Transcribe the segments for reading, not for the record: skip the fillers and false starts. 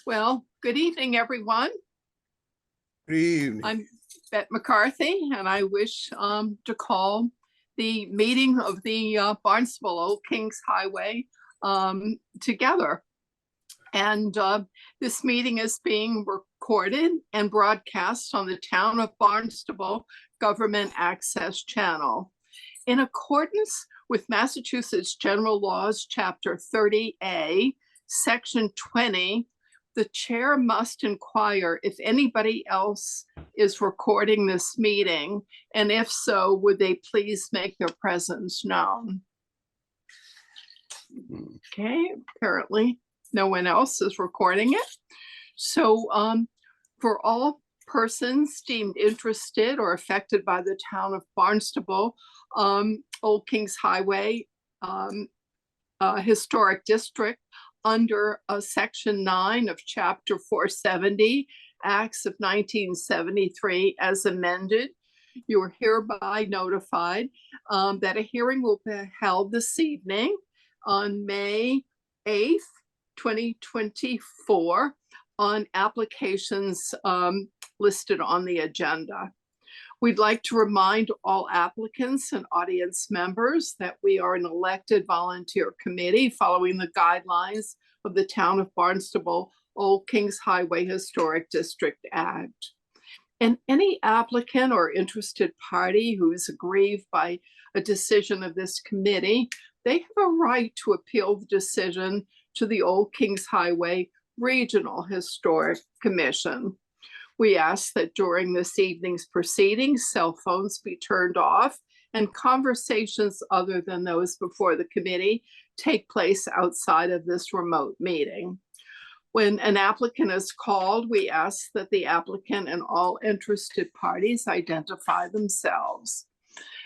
Well, good evening, everyone. Good evening. I'm Bette McCarthy, and I wish to call the meeting of the Barnstable Old Kings Highway together. And this meeting is being recorded and broadcast on the Town of Barnstable Government Access Channel. In accordance with Massachusetts General Laws, Chapter 30A, Section 20, the chair must inquire if anybody else is recording this meeting, and if so, would they please make their presence known? Okay, apparently no one else is recording it. So for all persons deemed interested or affected by the Town of Barnstable Old Kings Highway Historic District under Section 9 of Chapter 470, Acts of 1973 as amended, you are hereby notified that a hearing will be held this evening on May 8th, 2024 on applications listed on the agenda. We'd like to remind all applicants and audience members that we are an elected volunteer committee following the guidelines of the Town of Barnstable Old Kings Highway Historic District Act. And any applicant or interested party who is aggrieved by a decision of this committee, they have a right to appeal the decision to the Old Kings Highway Regional Historic Commission. We ask that during this evening's proceedings, cell phones be turned off and conversations other than those before the committee take place outside of this remote meeting. When an applicant is called, we ask that the applicant and all interested parties identify themselves.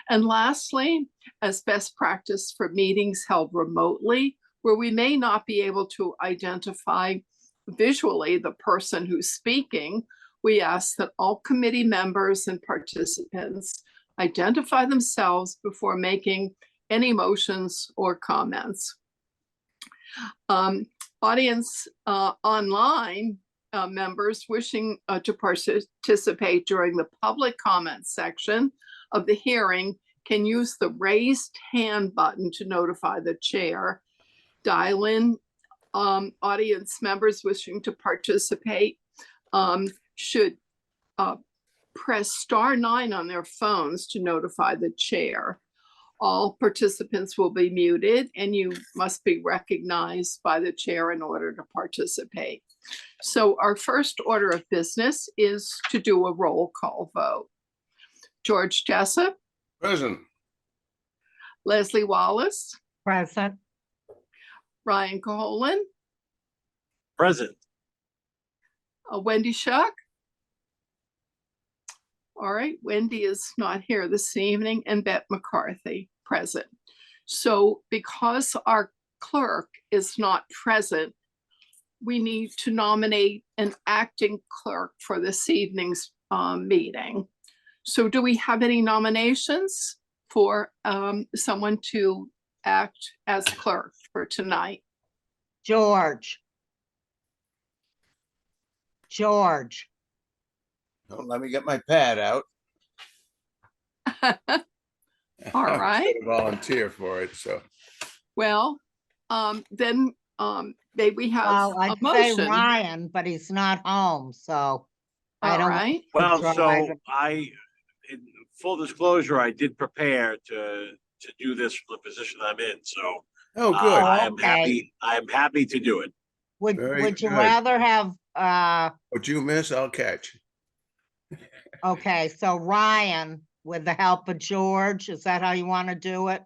And lastly, as best practice for meetings held remotely, where we may not be able to identify visually the person who's speaking, we ask that all committee members and participants identify themselves before making any motions or comments. Audience online members wishing to participate during the public comment section of the hearing can use the raised hand button to notify the chair. Dial-in audience members wishing to participate should press *9 on their phones to notify the chair. All participants will be muted and you must be recognized by the chair in order to participate. So our first order of business is to do a roll call vote. George Jessup. Present. Leslie Wallace. Present. Ryan Coholan. Present. Wendy Shuck. All right, Wendy is not here this evening, and Bette McCarthy present. So because our clerk is not present, we need to nominate an acting clerk for this evening's meeting. So do we have any nominations for someone to act as clerk for tonight? George. Don't let me get my pad out. All right. Volunteer for it, so. Well, then may we have Well, I'd a motion? say Ryan, but he's not home, so I All don't. right. Well, Try so to- in full disclosure, I did prepare to do this from the position I'm in. So Oh, good. I am Okay. happy to do it. Very Would you good. rather have, What you miss, I'll catch. okay, so Ryan with the help of George, is that how you want to do it?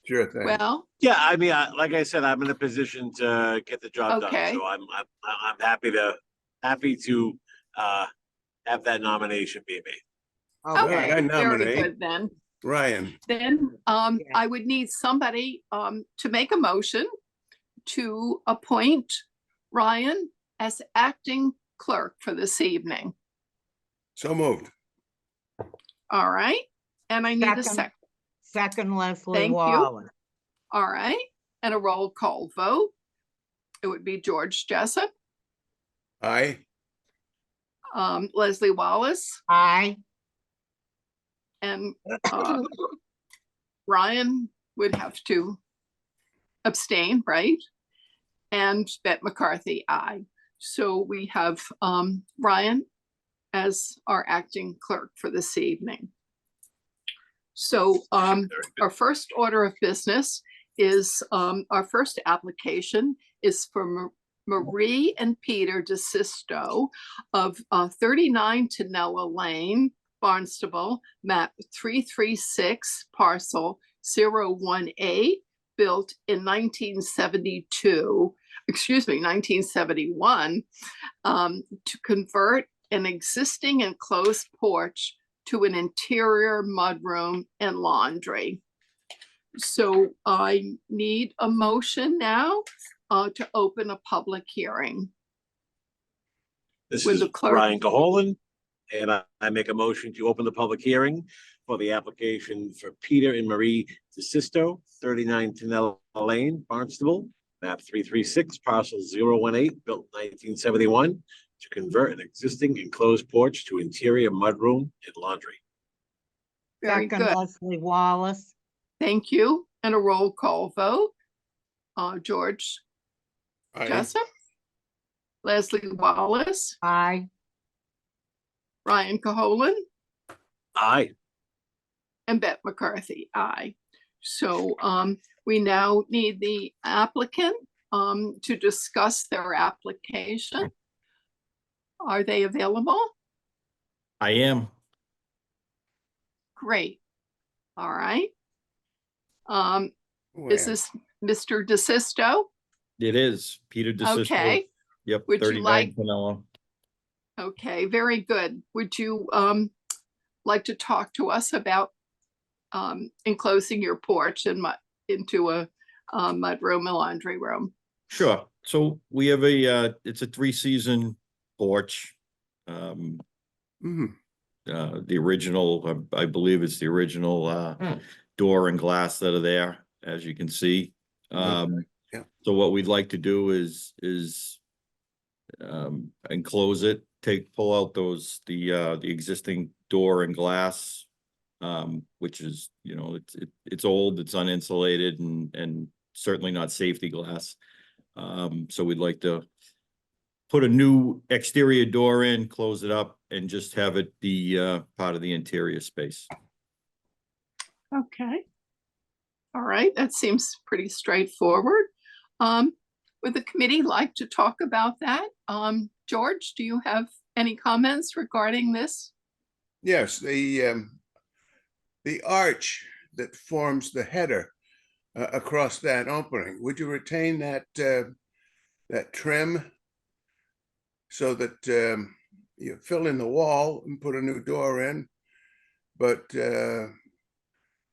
Sure thing. Well, Yeah, I mean, like I said, I'm in a position to get the job Okay. done. So I'm happy to have that nomination be made. okay, I very nominate good then. Ryan. Then Yeah. I would need somebody to make a motion to appoint Ryan as acting clerk for this evening. So moved. All right, and I need a Second. second. Second, Leslie Thank you. Wallace. All right, and a roll call vote. It would be George Jessup. Aye. Leslie Wallace, Aye. and Ryan would have to abstain, right? And Bette McCarthy, aye. So we have Ryan as our acting clerk for this evening. So Very good. our first order of business is our first application is for Marie and Peter DeSisto of 39 Tenella Lane, Barnstable, map 336, parcel 018, built in 1971, to convert an existing enclosed porch to an interior mudroom and laundry. So I need a motion now to open a public hearing. This With is the clerk. Ryan Caholen, and I make a motion to open the public hearing for the application for Peter and Marie DeSisto, 39 Tenella Lane, Barnstable, map 336, parcel 018, built 1971, to convert an existing enclosed porch to interior mudroom and laundry. Very Second, good. Leslie Wallace. Thank you. And a roll call vote. George Aye. Jessup, Leslie Wallace, Aye. Ryan Caholen, Aye. and Bette McCarthy, aye. So we now need the applicant to discuss their application. Are they available? I am. Great. All right. Is Well, this Mr. DeSisto? It is Peter DeSisto. Okay, Yep. Would you 39 like- Pinella. okay, very good. Would you like to talk to us about enclosing your porch and into a mudroom and laundry room? Sure. So we have it's a 3-season porch. mhm. The original, I believe it's the original door and glass that are there, as you can see. Yeah. So what we'd like to do is enclose it, pull out the existing door and glass, which is, you know, it's old, it's uninsulated, and certainly not safety glass. So we'd like to put a new exterior door in, close it up, and just have it be part of the interior space. Okay. All right, that seems pretty straightforward. Would the committee like to talk about that? George, do you have any comments regarding this? Yes, the arch that forms the header across that opening, would you retain that trim so that you fill in the wall and put a new door in, but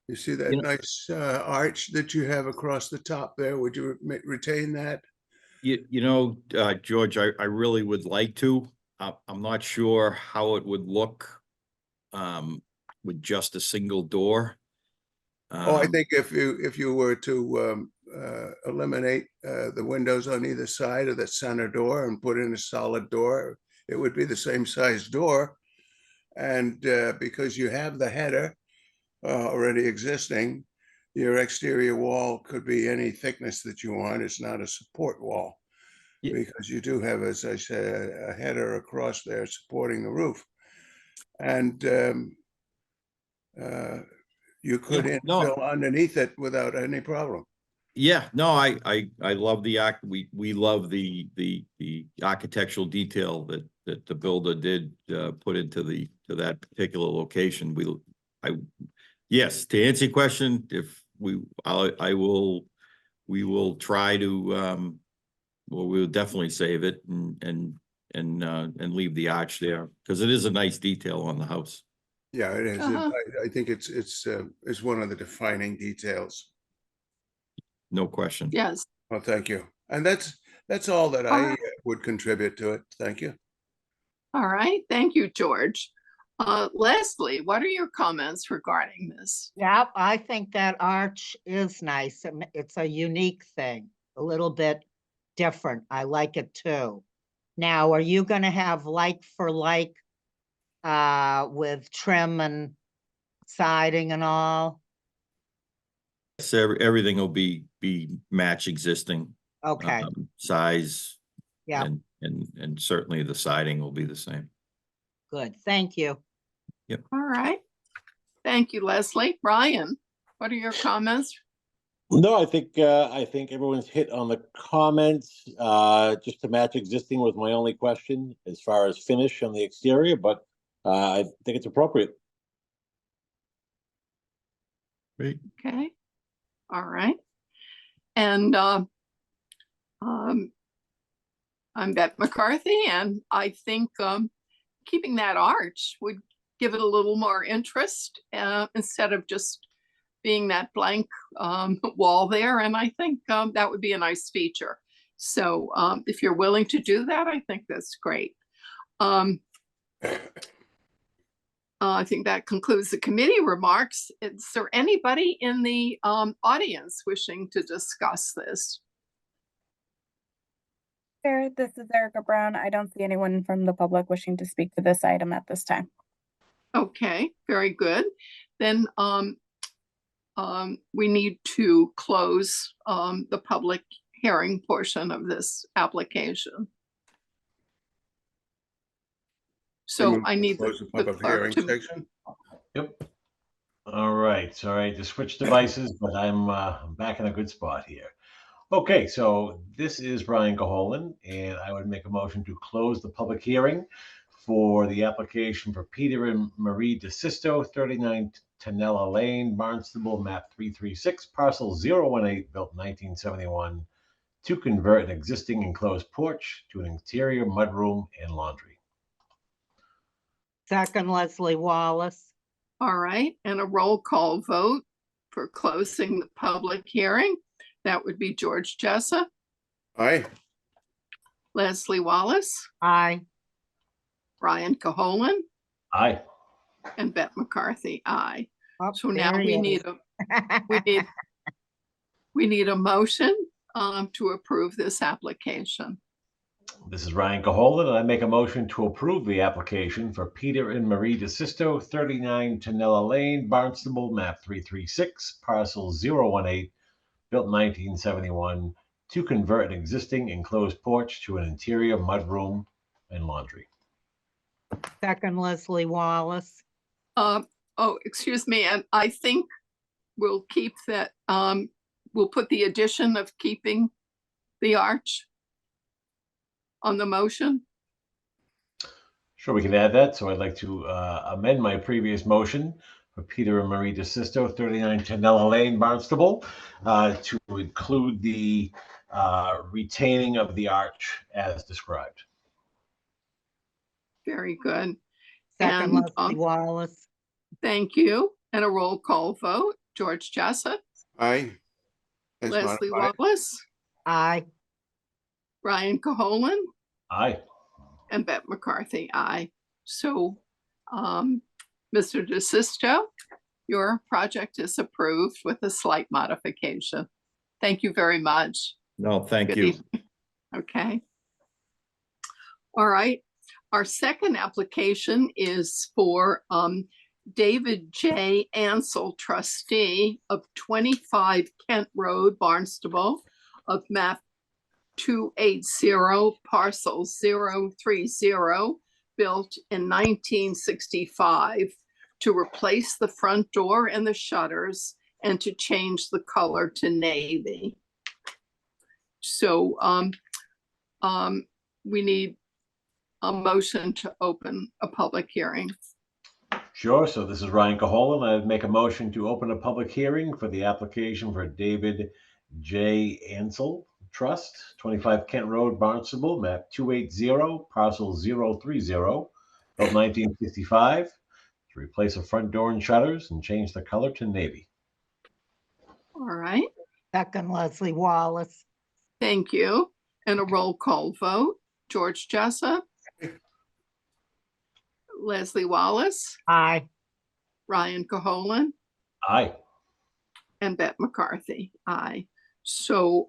you see that You know- nice arch that you have across the top there? Would you retain that? George, I really would like to. I'm not sure how it would look with just a single door. Oh, I think if you were to eliminate the windows on either side of the center door and put in a solid door, it would be the same size door. And because you have the header already existing, your exterior wall could be any thickness that you want. It's not a support wall. Yeah. Because you do have, as I said, a header across there supporting the roof. And you could Yeah, no. infill underneath it without any problem. Yeah, no, I love we love the architectural detail that the builder did put into that particular location. Yes, to answer your question, if we will try to we'll definitely save it and leave the arch there, because it is a nice detail on the house. Yeah, it is. Uh-huh. I think it's one of the defining details. No question. Yes. Well, thank you. And that's all that All I right. would contribute to it. Thank you. All right. Thank you, George. Leslie, what are your comments regarding this? Yep, I think that arch is nice. It's a unique thing, a little bit different. I like it too. Now, are you gonna have like for like with trim and siding and all? So everything will be match existing. Okay, Size. Yeah. And certainly the siding will be the same. good. Thank you. All right. Thank you, Leslie. Ryan, what are your comments? No, I think everyone's hit on the comments. Just to match existing was my only question as far as finish on the exterior, but I think it's appropriate. Great. Okay. All right. And I'm Beth McCarthy, and I think keeping that arch would give it a little more interest instead of just being that blank wall there. And I think that would be a nice feature. So if you're willing to do that, I think that's great. I think that concludes the committee remarks. Is there anybody in the audience wishing to discuss this? Chair, this is Erica Brown. I don't see anyone from the public wishing to speak to this item at this time. Okay, very good. Then we need to close the public hearing portion of this application. So I need Close the the public clerk hearing to, section. Yep. All right, sorry to switch devices, but I'm back in a good spot here. Okay, so this is Brian Caholen, and I would make a motion to close the public hearing for the application for Peter and Marie DeSisto, 39 Tanella Lane, Barnstable, map 336, parcel 018, built 1971, to convert an existing enclosed porch to an interior mudroom and laundry. Second, Leslie Wallace. all right, and a roll call vote for closing the public hearing. That would be George Jessup, Aye. Leslie Wallace, Aye. Brian Caholen, Aye. and Beth McCarthy. Aye. Oh, So now there we he need is. we need a motion to approve this application. This is Ryan Caholen, and I make a motion to approve the application for Peter and Marie DeSisto, 39 Tanella Lane, Barnstable, map 336, parcel 018, built 1971, to convert an existing enclosed porch to an interior mudroom and laundry. Second, Leslie Wallace. Oh, excuse me, and I think we'll keep that, we'll put the addition of keeping the arch on the motion. Sure, we can add that. So I'd like to amend my previous motion for Peter and Marie DeSisto, 39 Tanella Lane, Barnstable, to include the retaining of the arch as described. Very good. Second, And, Leslie Wallace. Thank you. And a roll call vote. George Jessup, Aye. As Leslie modified. Wallace, Aye. Brian Caholen, Aye. and Beth McCarthy. Aye. So, Mr. DeSisto, your project is approved with a slight modification. Thank you very much. No, thank Good you. evening. Okay. All right. Our second application is for David J. Ansel, trustee of 25 Kent Road, Barnstable, of map 280, parcel 030, built in 1965, to replace the front door and the shutters and to change the color to navy. So we need a motion to open a public hearing. Sure. So this is Ryan Caholen. I'd make a motion to open a public hearing for the application for David J. Ansel Trust, 25 Kent Road, Barnstable, map 280, parcel 030, built 1965, to replace a front door and shutters and change the color to navy. All right, Second, Leslie Wallace. thank you. And a roll call vote. George Jessup, Leslie Wallace, Aye. Ryan Caholen, Aye. and Beth McCarthy. Aye. So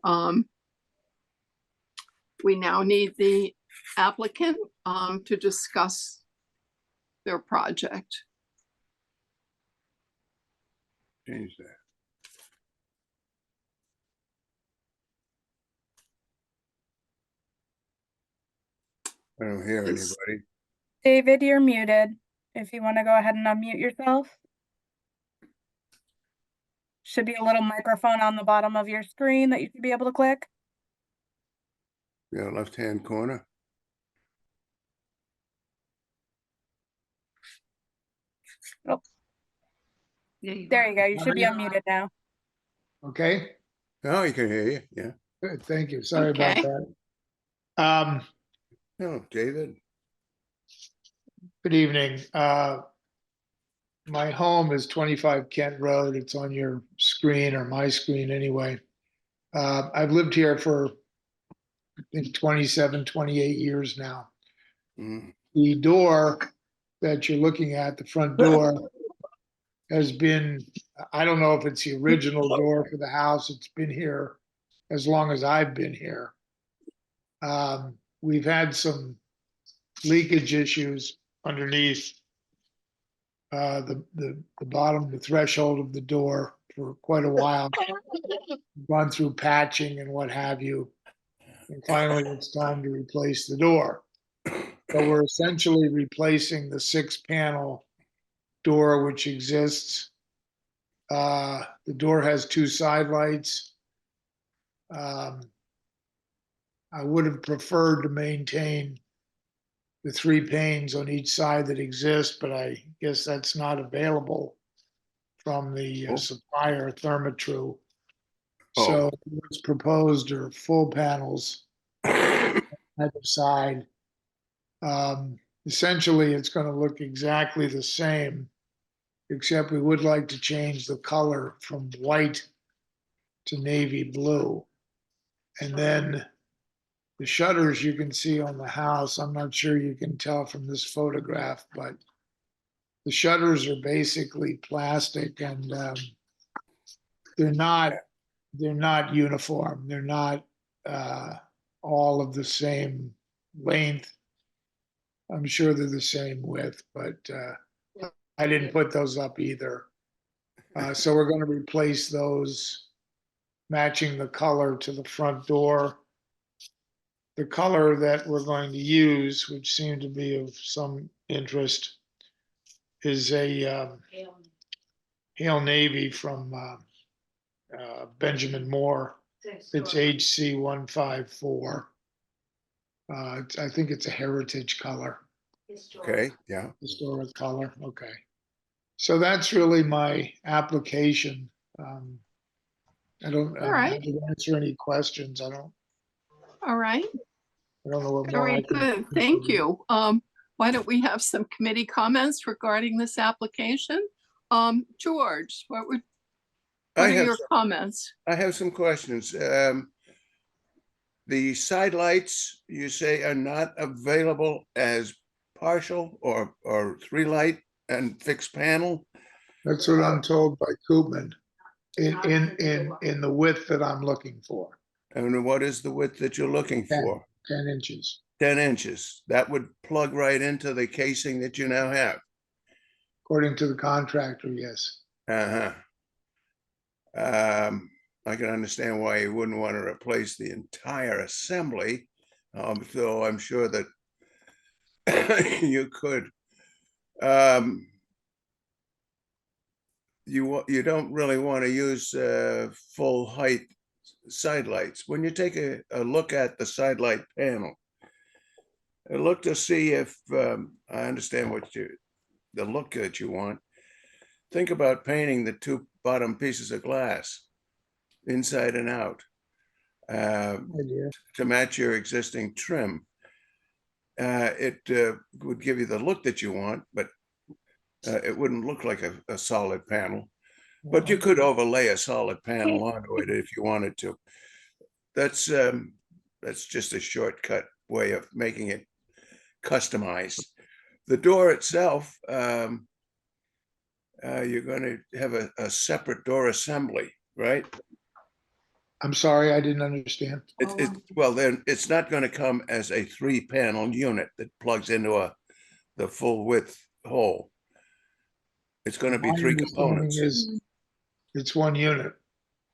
we now need the applicant to discuss their project. Change that. I don't hear Is- anybody. David, you're muted. If you want to go ahead and unmute yourself. Should be a little microphone on the bottom of your screen that you should be able to click. Yeah, left-hand corner. There you go. You should be unmuted now. Okay, Oh, you can hear you. Yeah. good, thank you. Sorry about Okay. that. No, David. Good evening. My home is 25 Kent Road. It's on your screen or my screen anyway. I've lived here for, I think, 27, 28 years now. Mm. The door that you're looking at, the front door, has been, I don't know if it's the original door for the house. It's been here as long as I've been here. We've had some leakage issues underneath the bottom, the threshold of the door for quite a while. Gone through patching and what have you. And finally, it's time to replace the door. So we're essentially replacing the 6-panel door which exists. The door has 2 side lights. I would have preferred to maintain the 3 panes on each side that exist, but I guess that's not available from the Oh. supplier, Therma-Tru. Oh. So what's proposed are full panels either side. Essentially, it's going to look exactly the same, except we would like to change the color from white to navy blue. And then the shutters you can see on the house, I'm not sure you can tell from this photograph, but the shutters are basically plastic and they're not uniform. They're not all of the same length. I'm sure they're the same width, but I didn't put those up either. So we're going to replace those, matching the color to the front door. The color that we're going to use, which seemed to be of some interest, is a Hail Navy from Benjamin Moore. It's HC 154. I think it's a heritage color, Okay, yeah. historic color. Okay. So that's really my application. I don't, All right. I didn't answer any questions. I don't All right. know what more Very I can. good. Thank you. Why don't we have some committee comments regarding this application? George, what I are have your comments? I have some questions. The side lights, you say, are not available as partial or 3-light and fixed panel? That's what I'm told by Koopman in the width that I'm looking for, And what is the width that you're looking 10. for? 10 inches. 10 inches. That would plug right into the casing that you now have. According to the contractor, yes. Uh-huh. I can understand why you wouldn't want to replace the entire assembly, though I'm sure that you could. You don't really want to use full height side lights. When you take a look at the side light panel, look to see if I understand the look that you want. Think about painting the 2 bottom pieces of glass inside and out to match your existing trim. It would give you the look that you want, but it wouldn't look like a solid panel. But you could overlay a solid panel onto it if you wanted to. That's just a shortcut way of making it customized. The door itself, you're going to have a separate door assembly, right? I'm sorry, I didn't understand. Well, then it's not gonna come as a 3-panel unit that plugs into the full width hole. It's gonna be My 3 understanding components. is it's one unit.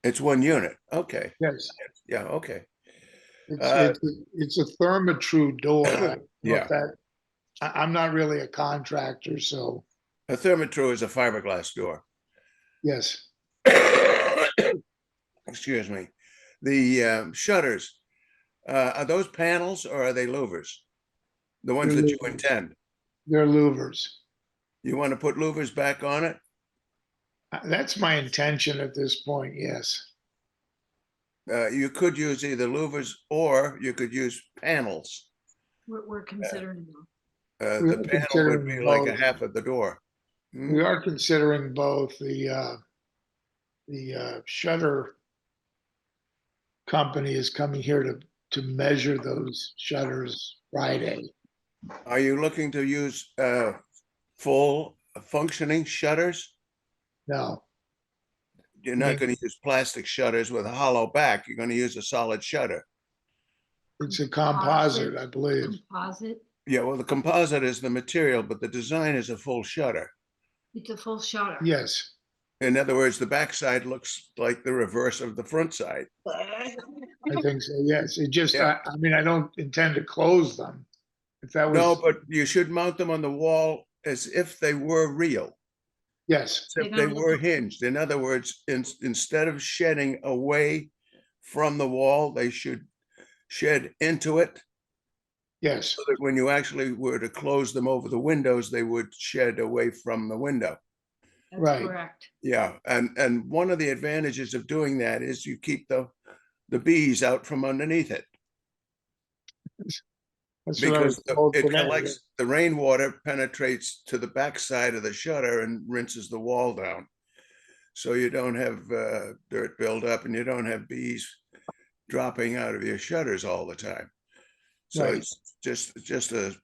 It's 1 unit. Okay, Yes, yeah, okay. it's, it's, it's a Therma-Tru door. I don't know Yeah. if that, I'm not really a contractor, so A Therma-Tru is a fiberglass door. yes. Excuse me. The shutters, are those panels or are they louvers? The ones They're that you louvers. intend. They're louvers. You want to put louvers back on it? That's my intention at this point, yes. You could use either louvers or you could use panels. We're considering them. We The are panel would considering be like a both. half of the door. Hmm? We are considering both the shutter company is coming here to measure those shutters Friday. Are you looking to use full functioning shutters? No, You're not going to use plastic shutters with a hollow back. You're going to use a solid shutter. it's a composite, I believe. Composite, Yeah, well, the composite is the material, but the design is a full shutter. it's a full shutter. Yes, In other words, the backside looks like the reverse of the front side. I think so, yes. It just, Yeah. I mean, I don't intend to close them. If that No, was, but you should mount them on the wall as if they were real, yes, as if they were hinged. In other words, instead of shedding away from the wall, they should shed into it. yes, So that when you actually were to close them over the windows, they would shed away from the window. That's Right. correct. Yeah, and one of the advantages of doing that is you keep the bees out from underneath it. that's what I was Because told it today. collects, the rainwater penetrates to the backside of the shutter and rinses the wall down. So you don't have dirt build up and you don't have bees dropping out of your shutters all the time. So Right. it's just a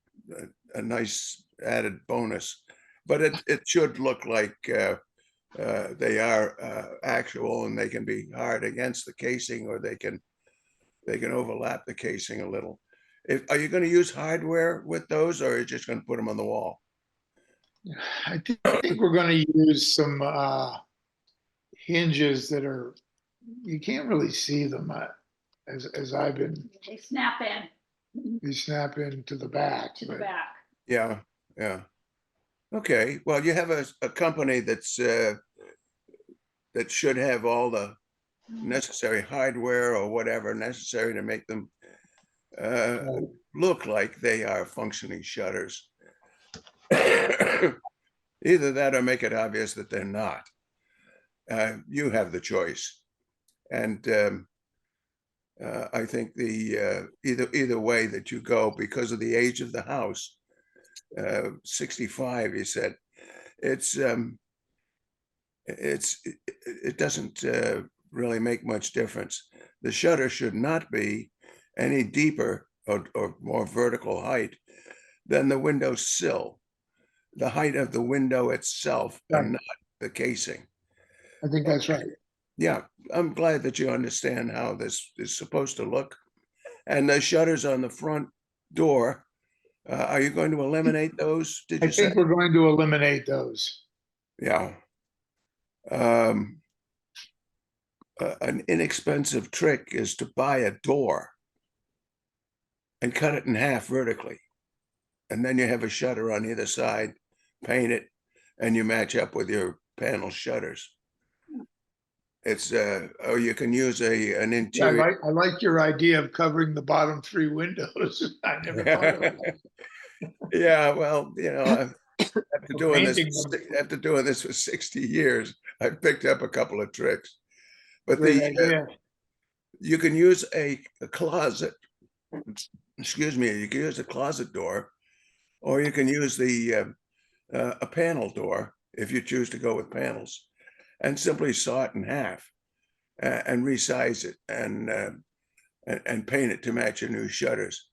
nice added bonus. But it should look like they are actual, and they can be hard against the casing, or they can overlap the casing a little. Are you going to use hardware with those, or are you just going to put them on the wall? I think we're gonna use some hinges that are, you can't really see them as I've been, They snap in they snap into the back. to the but- back. Yeah, yeah. Okay, well, you have a company that's that should have all the necessary hardware or whatever necessary to make them look like they are functioning shutters. Either that or make it obvious that they're not. You have the choice. And I think the either way that you go, because of the age of the house, 65, you said, it doesn't really make much difference. The shutter should not be any deeper or more vertical height than the window sill. The height of the window itself, Right. and not the casing. I think that's right. Yeah, I'm glad that you understand how this is supposed to look. And the shutters on the front door, are you going to eliminate those? Did I you say? think we're going to eliminate those. Yeah. An inexpensive trick is to buy a door and cut it in half vertically. And then you have a shutter on either side, paint it, and you match up with your panel shutters. It's or you can use an Yeah, interior. I like your idea of covering the bottom 3 windows. I never thought of that. Yeah, well, you know, after doing this, Painting them. after doing this for 60 years, I picked up a couple of tricks. But Great the idea. you can use a closet. Excuse me, you can use a closet door, or you can use the a panel door if you choose to go with panels, and simply saw it in half and resize it and paint it to match your new shutters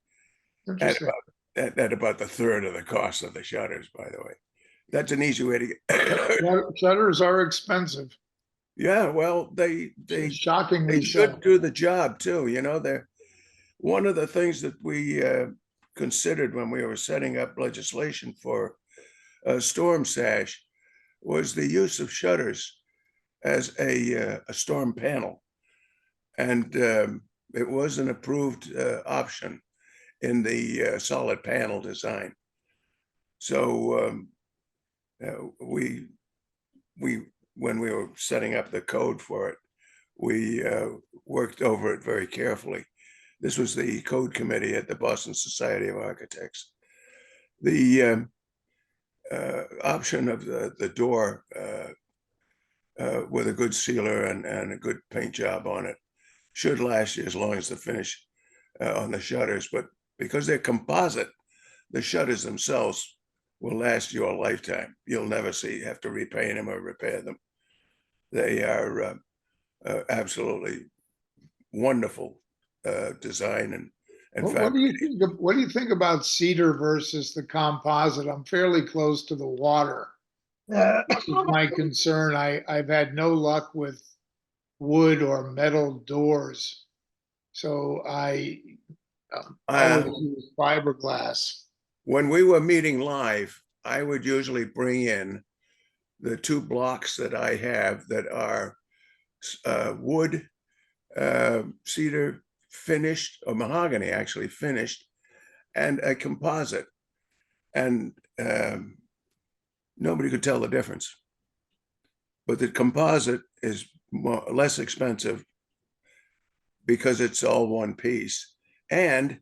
at Interesting. at about the third of the cost of the shutters, by the way. That's an easy way to get. Shutters are expensive. Yeah, well, they Shockingly should so. do the job too, you know, they're, one of the things that we considered when we were setting up legislation for a storm sash was the use of shutters as a storm panel. And it was an approved option in the solid panel design. So we when we were setting up the code for it, we worked over it very carefully. This was the code committee at the Boston Society of Architects. The option of the door with a good sealer and a good paint job on it should last you as long as the finish on the shutters. But because they're composite, the shutters themselves will last you a lifetime. You'll never have to repaint them or repair them. They are absolutely wonderful design and What do you fabrication. think, what do you think about cedar versus the composite? I'm fairly close to the water. My concern, I've had no luck with wood or metal doors. So I always use fiberglass. When we were meeting live, I would usually bring in the two blocks that I have that are wood, cedar finished, or mahogany actually finished, and a composite. And nobody could tell the difference. But the composite is less expensive because it's all one piece, and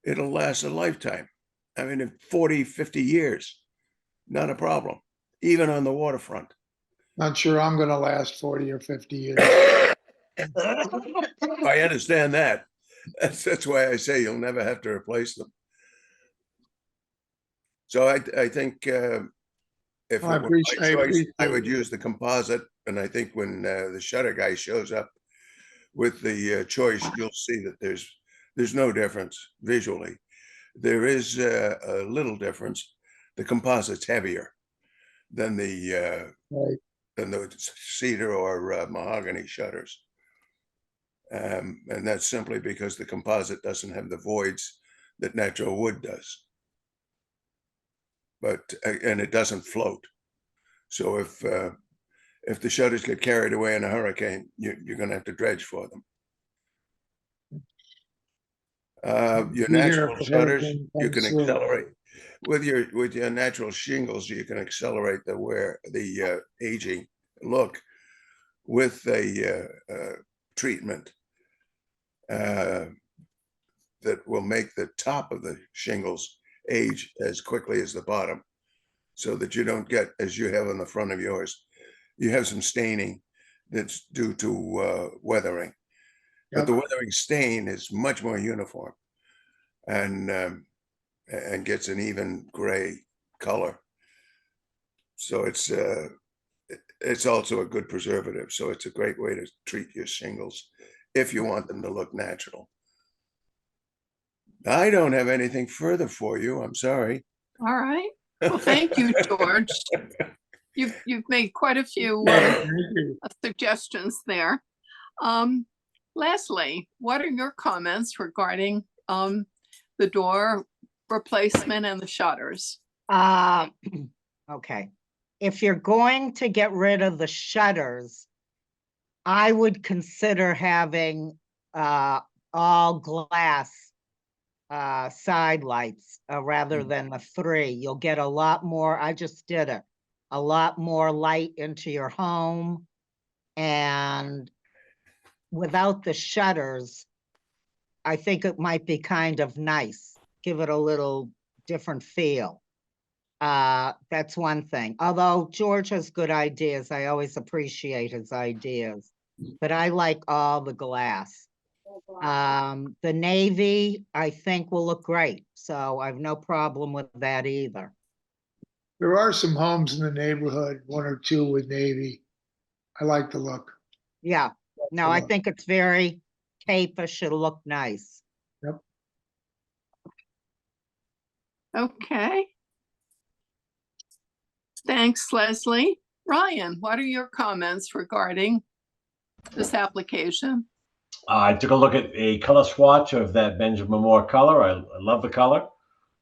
it'll last a lifetime. I mean, in 40, 50 years, not a problem, even on the waterfront. Not sure I'm gonna last 40 or 50 years. I understand that. That's why I say you'll never have to replace them. So I think if it I were my choice, I appreciate would it. use the composite. And I think when the shutter guy shows up with the choice, you'll see that there's no difference visually. There is a little difference. The composite's heavier than the Right. cedar or mahogany shutters. And that's simply because the composite doesn't have the voids that natural wood does. But and it doesn't float. So if the shutters get carried away in a hurricane, you're going to have to dredge for them. Your Be here natural if the shutters, hurricane you comes can through. accelerate with your natural shingles. You can accelerate the aging look with a treatment that will make the top of the shingles age as quickly as the bottom, so that you don't get, as you have on the front of yours, you have some staining that's due to weathering. But the weathering stain is much more uniform and gets an even gray color. So it's also a good preservative. So it's a great way to treat your shingles if you want them to look natural. I don't have anything further for you. I'm sorry. All right. Well, thank you, George. You've made quite a few Thank you. suggestions there. Leslie, what are your comments regarding the door replacement and the shutters? Okay. If you're going to get rid of the shutters, I would consider having all glass side lights rather than the three. You'll get a lot more, I just did it, a lot more light into your home. And without the shutters, I think it might be kind of nice, give it a little different feel. That's one thing. Although George has good ideas, I always appreciate his ideas, but I like all the glass. The navy, I think will look great, so I've no problem with that either. There are some homes in the neighborhood, one or two with navy. I like the look. Yeah, no, I think it's very capish, it'll look nice. Yep. Okay. Thanks, Leslie. Ryan, what are your comments regarding this application? I took a look at a color swatch of that Benjamin Moore color. I love the color.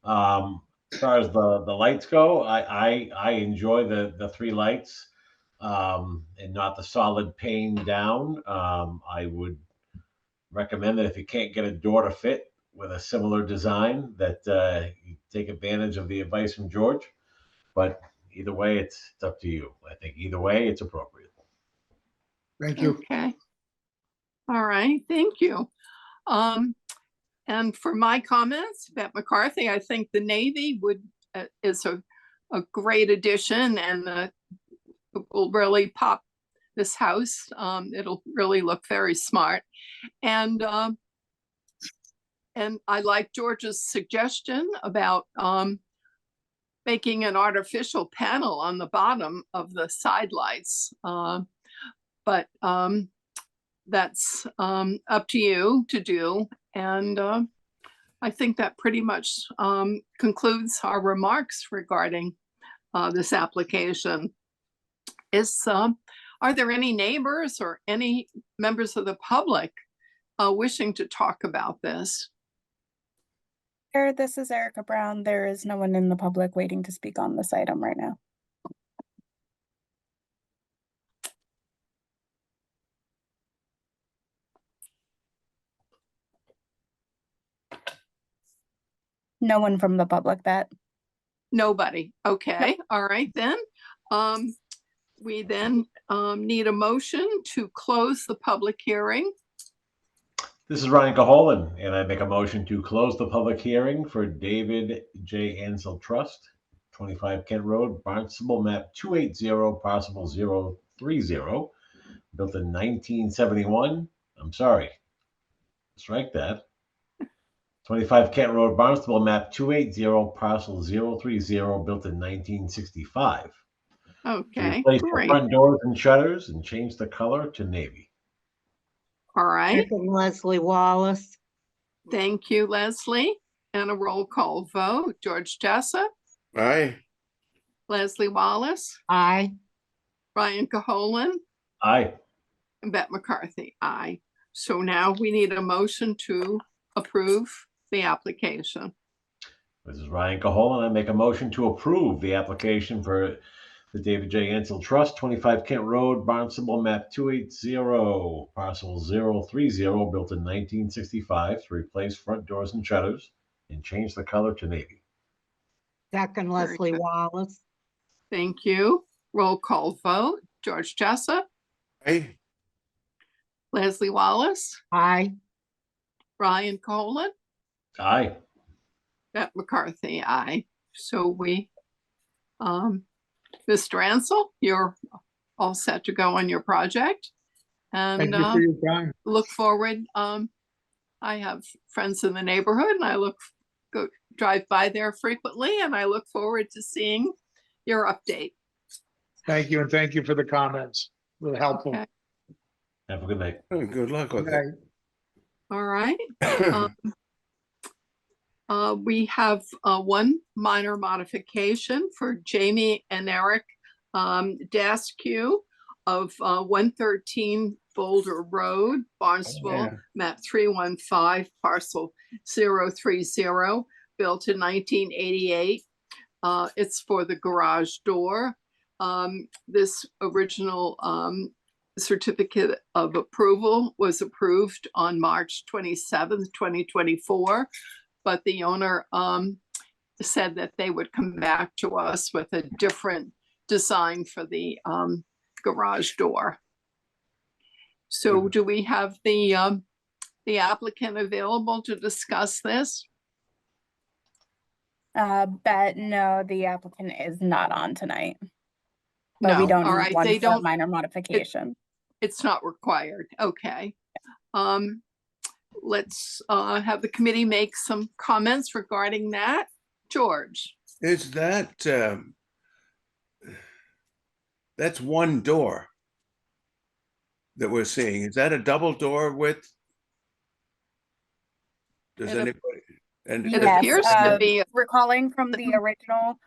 As far as the lights go, I enjoy the three lights, and not the solid pane down. I would recommend that if you can't get a door to fit with a similar design, that you take advantage of the advice from George. But either way, it's up to you. I think either way, it's appropriate. Thank you. Okay. All right, thank you. And for my comments, Beth McCarthy, I think the navy is a great addition and will really pop this house. It'll really look very smart. And I like George's suggestion about making an artificial panel on the bottom of the side lights. But that's up to you to do. And I think that pretty much concludes our remarks regarding this application. Are there any neighbors or any members of the public wishing to talk about this? This is Erica Brown. There is no one in the public waiting to speak on this item right now. No one from the public, Beth. Nobody. Okay. All right then. We then need a motion to close the public hearing. This is Ryan Caholen, and I make a motion to close the public hearing for David J. Ansel Trust, 25 Kent Road, Barnstable, map 280, parcel 030, built in 1971. I'm sorry, strike that. 25 Kent Road, Barnstable, map 280, parcel 030, built in 1965. Okay, Replace the great. front doors and shutters and change the color to navy. All right. Second, Leslie Wallace. Thank you, Leslie. And a roll call vote. George Jessup, Aye. Leslie Wallace, Aye. Ryan Caholen, Aye. and Beth McCarthy. Aye. So now we need a motion to approve the application. This is Ryan Caholen. I make a motion to approve the application for the David J. Ansel Trust, 25 Kent Road, Barnstable, map 280, parcel 030, built in 1965, to replace front doors and shutters and change the color to navy. Second, Very Leslie good. Wallace. Thank you. Roll call vote. George Jessup, Aye. Leslie Wallace, Aye. Ryan Caholen, Aye. Beth McCarthy. Aye. So we, Mr. Ansel, you're all set to go on your project. Thank And you for your time. look forward. I have friends in the neighborhood and I drive by there frequently and I look forward to seeing your update. Thank you, and thank you for the comments. Really helpful. Okay. Have a good night. Oh, good luck with Okay. All right. it. We have one minor modification for Jamie and Eric Daskew of 113 Boulder Road, Barnstable, yeah. map 315, parcel 030, built in 1988. It's for the garage door. This original certificate of approval was approved on March 27th, 2024. But the owner said that they would come back to us with a different design for the garage door. So do we have the applicant available to discuss this? Bet no, the applicant is not on tonight. But we No, don't all need right, one they for a don't, minor modification. it's not required, okay. Let's have the committee make some comments regarding that. George? Is that, that's one door that we're seeing. Is that a double door width? Does It ap- anybody? And It Yes, appears to be, recalling from the original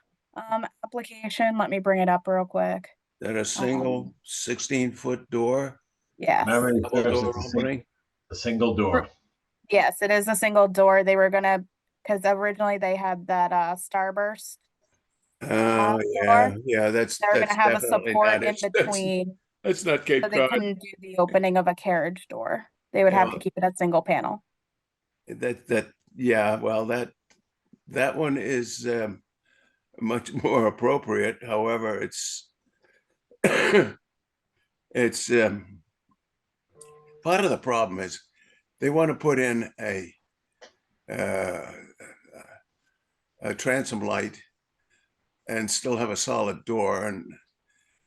application, let me bring it up real quick. That a single 16-foot door, Yes. Memory double serves, door it's opening? a single door. Yes, it is a single door. They were gonna, because originally they had that starburst. Oh, door. yeah, They were that's gonna have a definitely support not in it. between, That's not so Cape they Cod. couldn't do the opening of a carriage door. They would have to Yeah. keep it a single panel. Yeah, well, that one is much more appropriate. However, it's part of the problem is they want to put in uh, a transom light and still have a solid door. And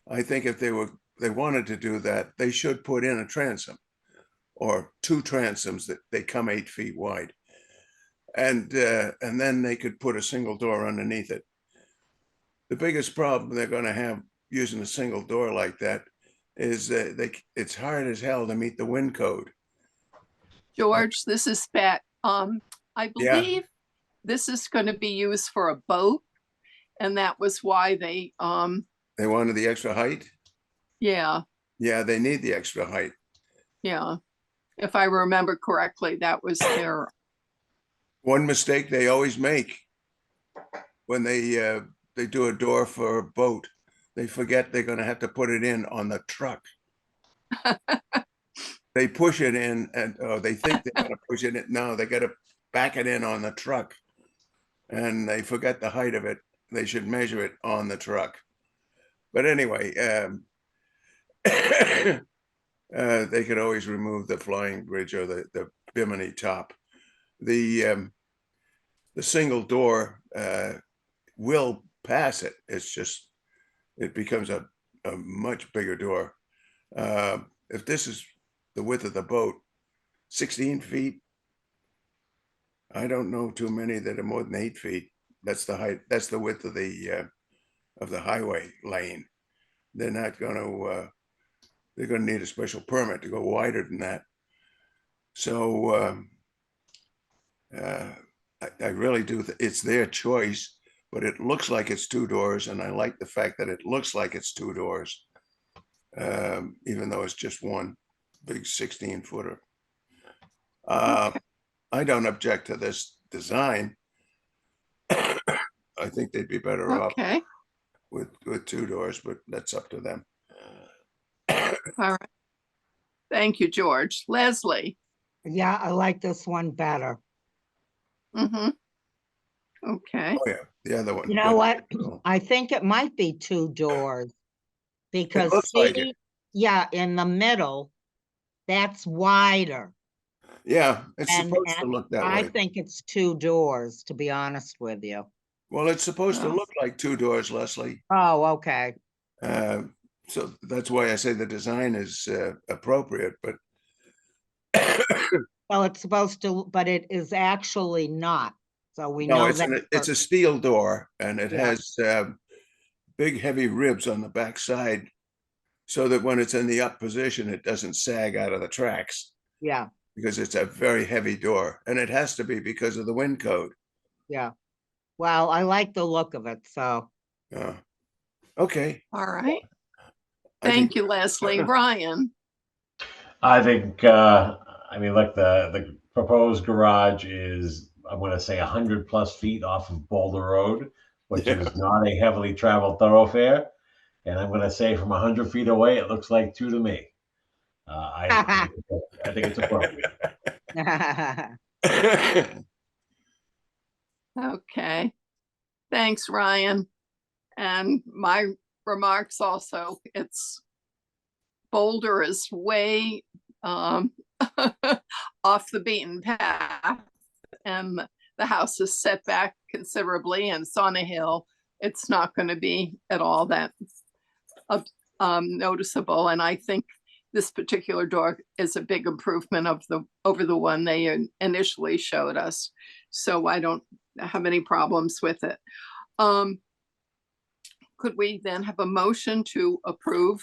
I think if they wanted to do that, they should put in a transom or two transoms that they come 8 feet wide. And then they could put a single door underneath it. The biggest problem they're going to have using a single door like that is that it's hard as hell to meet the wind code. George, this is Pat. I Yeah. believe this is going to be used for a boat. And that was why they, They wanted the extra height. yeah, Yeah, they need the extra height. yeah. If I remember correctly, that was their, One mistake they always make when they do a door for a boat, they forget they're going to have to put it in on the truck. They push it in and they think they're going to push it in. No, they got to back it in on the truck, and they forget the height of it. They should measure it on the truck. But anyway, they could always remove the flying bridge or the bimini top. The single door will pass it. It's just it becomes a much bigger door. If this is the width of the boat, 16 feet, I don't know too many that are more than 8 feet. That's the height. That's the width of the highway lane. They're not going to. They're going to need a special permit to go wider than that. So I really do. It's their choice, but it looks like it's two doors, and I like the fact that it looks like it's two doors, even though it's just one big 16-footer. I don't object to this design. I think they'd be better off okay, with two doors, but that's up to them. all right. Thank you, George. Leslie. Yeah, I like this one better. Mm-hmm. Okay, Oh yeah, the other one. You know what? I think it might be two doors. Because looks like it. see, yeah, in the middle, that's wider. Yeah, it's And, supposed to look that I way. think it's two doors, to be honest with you. Well, it's supposed to Oh. look like two doors, Leslie. Oh, okay. So that's why I say the design is appropriate, but Well, it's supposed to, but it is actually not. So we no, know it's that. it's a steel door, and it Yeah. has big heavy ribs on the back side, so that when it's in the up position, it doesn't sag out of the tracks, Yeah, because it's a very heavy door, and it has to be because of the wind code. yeah. Well, I like the look of it, so. Okay. all right. I Thank think- you, Leslie. Brian. I think, I mean, like the proposed garage is, I'm going to say 100+ feet off of Boulder Road, which Yeah. is not a heavily traveled thoroughfare. And I'm going to say from 100 feet away, it looks like two to me. I think it's appropriate. Okay. Thanks, Ryan. And my remarks also, it's Boulder is way off the beaten path, and the house is set back considerably, and it's on a hill. It's not going to be at all that noticeable. And I think this particular door is a big improvement over the one they initially showed us. So I don't have any problems with it. Could we then have a motion to approve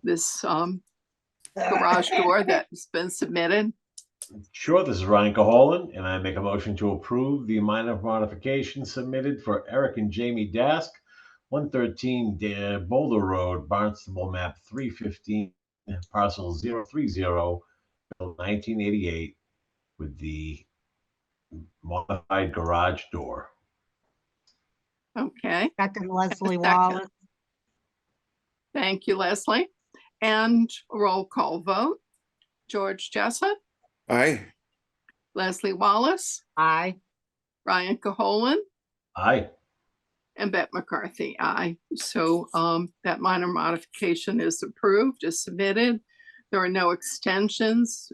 this garage door that's been submitted? Sure, this is Ryan Caholen, and I make a motion to approve the minor modification submitted for Eric and Jamie Dask, 113 Boulder Road, Barnstable, map 315, parcel 030, built 1988, with the modified garage door. Okay, Second, Leslie second. Wallace. thank you, Leslie. And roll call vote. George Jessup, Aye. Leslie Wallace, Aye. Ryan Caholen, Aye. and Bette McCarthy, aye. So that minor modification is approved, is submitted. There are no extensions,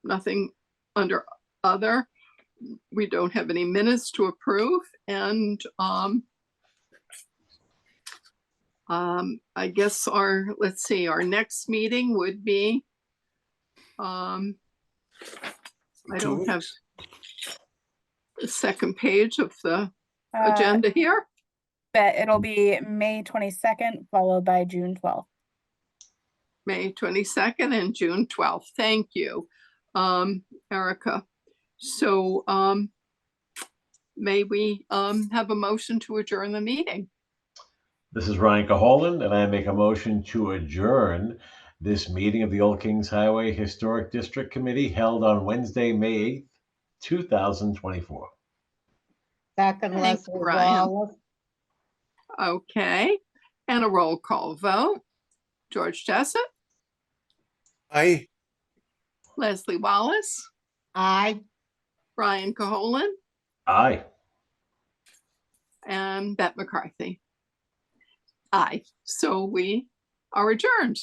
nothing under other. We don't have any minutes to approve, and I guess let's see, our next meeting would be, I Two don't have weeks. the second page of the Uh, agenda here. But it'll be May 22nd, followed by June 12th. May 22nd and June 12th. Thank you, Erica. So may we have a motion to adjourn the meeting? This is Ryan Caholen, and I make a motion to adjourn this meeting of the Old Kings Highway Historic District Committee held on Wednesday, May 8th, 2024. Second, Thank Leslie you, Ryan. Wallace. Okay, and a roll call vote. George Jessup, Aye. Leslie Wallace, Aye. Ryan Caholen, Aye. and Bette McCarthy. Aye, so we are adjourned.